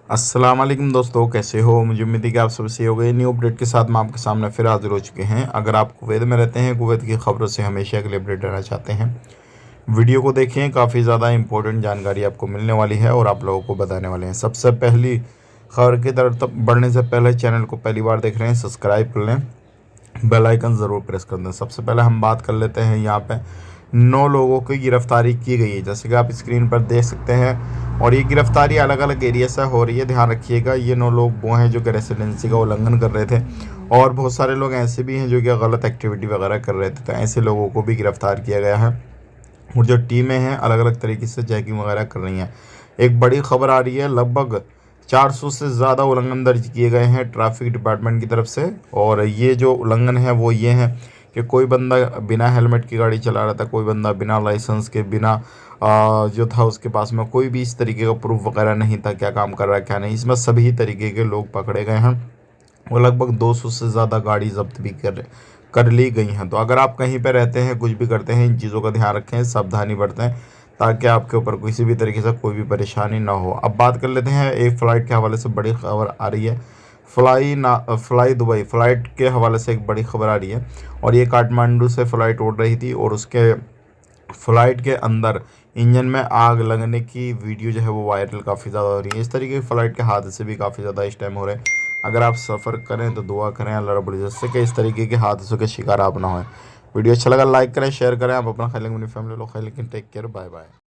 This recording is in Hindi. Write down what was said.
अस्सलाम वालेकुम दोस्तों, कैसे हो। मुझे उम्मीद है कि आप सब सही हो गए। न्यू अपडेट के साथ मैं आपके सामने फिर हाजिर हो चुके हैं। अगर आप कुवैत में रहते हैं, कुवैत की खबरों से हमेशा के लिए अपडेट रहना चाहते हैं, वीडियो को देखें। काफ़ी ज़्यादा इंपॉर्टेंट जानकारी आपको मिलने वाली है और आप लोगों को बताने वाले हैं। सबसे पहली खबर की तरफ बढ़ने से पहले चैनल को पहली बार देख रहे हैं, सब्सक्राइब कर लें, बेल आइकन ज़रूर प्रेस कर दें। सबसे पहले हम बात कर लेते हैं, यहाँ पे 9 लोगों की गिरफ्तारी की गई है, जैसे कि आप स्क्रीन पर देख सकते हैं। और ये गिरफ्तारी अलग अलग एरिया से हो रही है, ध्यान रखिएगा। ये 9 लोग वो हैं जो कि रेसिडेंसी का उल्लंघन कर रहे थे, और बहुत सारे लोग ऐसे भी हैं जो कि गलत एक्टिविटी वगैरह कर रहे थे, तो ऐसे लोगों को भी गिरफ्तार किया गया है। और जो टीमें हैं अलग अलग तरीके से चेकिंग वगैरह कर रही हैं। एक बड़ी खबर आ रही है, लगभग 400 से ज़्यादा उल्लंघन दर्ज किए गए हैं ट्रैफिक डिपार्टमेंट की तरफ से। और ये जो उल्लंघन है वो ये है कि कोई बंदा बिना हेलमेट की गाड़ी चला रहा था, कोई बंदा बिना लाइसेंस के, बिना जो था उसके पास में कोई भी इस तरीके का प्रूफ वगैरह नहीं था, क्या काम कर रहा है क्या नहीं। इसमें सभी तरीके के लोग पकड़े गए हैं और लगभग 200 से ज़्यादा गाड़ी जब्त भी कर ली गई हैं। तो अगर आप कहीं पर रहते हैं, कुछ भी करते हैं, इन चीज़ों का ध्यान रखें, सावधानी बरतें, ताकि आपके ऊपर किसी भी तरीके से कोई भी परेशानी ना हो। अब बात कर लेते हैं एक फ़्लाइट के हवाले से बड़ी खबर आ रही है। फ्लाई दुबई फ़्लाइट के हवाले से एक बड़ी खबर आ रही है। और ये काठमांडू से फ़्लाइट उड़ रही थी और उसके फ़्लाइट के अंदर इंजन में आग लगने की वीडियो जो है वो वायरल काफ़ी ज़्यादा हो रही है। इस तरीके के फ़्लाइट के हादसे भी काफ़ी ज़्यादा इस टाइम हो रहे हैं। अगर आप सफ़र करें तो दुआ करें अल्लाह रब्बुल इज़्ज़त से कि इस तरीके के हादसों के शिकार आप ना हों। वीडियो अच्छा लगा लाइक करें, शेयर करें। आप अपना ख्याल रखें, अपनी फैमिली लोग ख्याल रखें। Take care, bye bye.